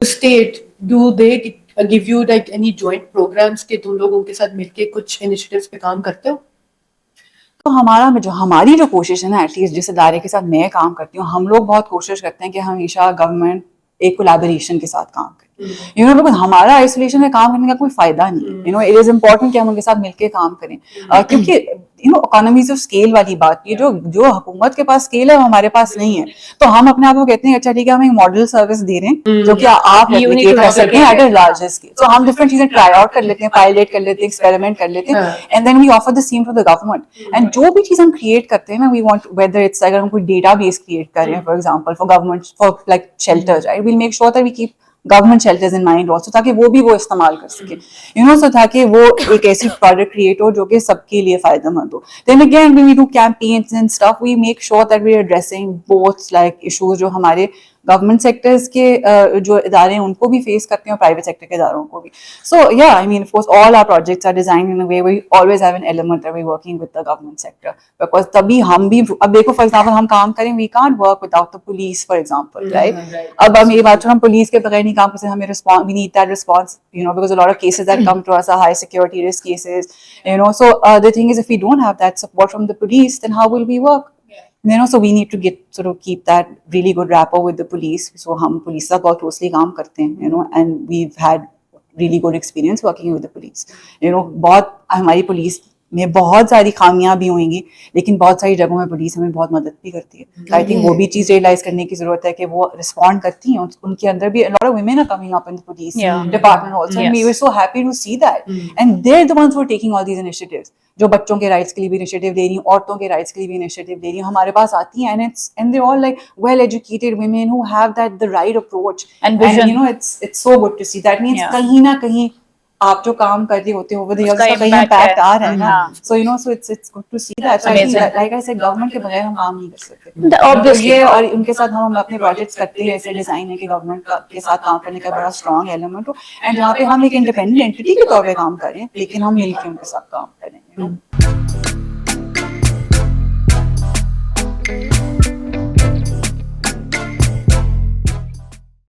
state, do they give you like any joint programs कि तुम लोग उनके साथ मिलके कुछ initiatives पे काम करते हो? तो हमारी जो कोशिश है ना, एटलीस्ट जिस इदारे के साथ मैं काम करती हूँ, हम लोग बहुत कोशिश करते हैं कि हमेशा गवर्नमेंट एक कोलैबोरेशन के साथ काम करें, यू नो, बिकॉज हमारा आइसोलेशन में काम करने का कोई फायदा नहीं है, you know, it is important कि हम उनके साथ मिलकर काम करें, क्योंकि you know economies of scale वाली बात, ये जो हुकूमत के पास स्केल है वो हमारे पास नहीं है, तो हम अपने आप को कहते हैं अच्छा ठीक है हम एक मॉडल सर्विस दे रहे हैं जो कि आप रेप्लिकेट कर सकते हैं एट अ लार्जर स्केल, तो हम डिफरेंट चीजें ट्राई आउट कर लेते हैं, पायलट कर लेते हैं, एक्सपेरिमेंट कर लेते हैं, and then we offer the same to the government, and जो भी चीज हम क्रिएट करते हैं ना, वी वांट वेदर इट्स अगर हम कोई डेटाबेस क्रिएट कर रहे हैं for example for government for like shelters, right, we will make sure that we keep government shelters in mind also, ताकि वो भी वो इस्तेमाल कर सके, यू नो, सो ताकि वो एक ऐसी प्रोडक्ट क्रिएट हो जो कि सबके लिए फायदेमंद हो. Then again when we do campaigns and stuff, we make sure that we are addressing both like issues जो हमारे गवर्नमेंट सेक्टर्स के जो इदारे हैं उनको भी फेस करते हैं और प्राइवेट सेक्टर के इदारों को भी. So yeah I mean of course all our projects are designed in a way we always have an element that we working with the government sector, because तभी हम भी, अब देखो फॉर एग्जांपल हम काम करें, we can't work without the police for example, right. अब हम ये बात, हम पुलिस के बगैर नहीं काम कर सकते, हमें response, we need that response, you know, because a lot of cases that come to us are high security risk cases, you know, so the thing is if we don't have that support from the police then how will we work, you know, so we need to keep that really good rapport with the police, so hum police से बहुत closely काम करते हैं, you know, and we've had really good experience working with the police, you know, बहुत हमारी police में बहुत सारी खामियां भी होंगी, लेकिन बहुत सारी जगहों में पुलिस हमें बहुत मदद भी करती है. आई थिंक वो भी चीज रियलाइज करने की जरूरत है कि वो रिस्पॉन्ड करती हैं, उनके अंदर भी a lot of women are coming up in the police department also, and we were so happy to see that, and they're the ones who are taking all these initiatives, जो बच्चों के rights के लिए भी initiative ले रही हैं, औरतों के राइट्स के लिए भी इनिशिएटिव ले रही हैं, हमारे पास आती हैं, and they're all like well educated women who have the right approach and you know it's so good to see. That means कहीं ना कहीं आप जो काम कर रहे होते हो वो उसका कहीं इम्पैक्ट आ रहा है ना, so you know, so it's good to see that. Like I said, government के बगैर हम काम नहीं कर सकते ऑब्वियसली, और उनके साथ हम अपने प्रोजेक्ट्स करते हैं ऐसे डिजाइन है कि गवर्नमेंट के साथ काम करने का बड़ा स्ट्रांग एलिमेंट हो, एंड जहाँ पे हम एक इंडिपेंडेंट एंटिटी के तौर पे काम कर रहे हैं लेकिन हम मिलकर उनके साथ काम करेंगे.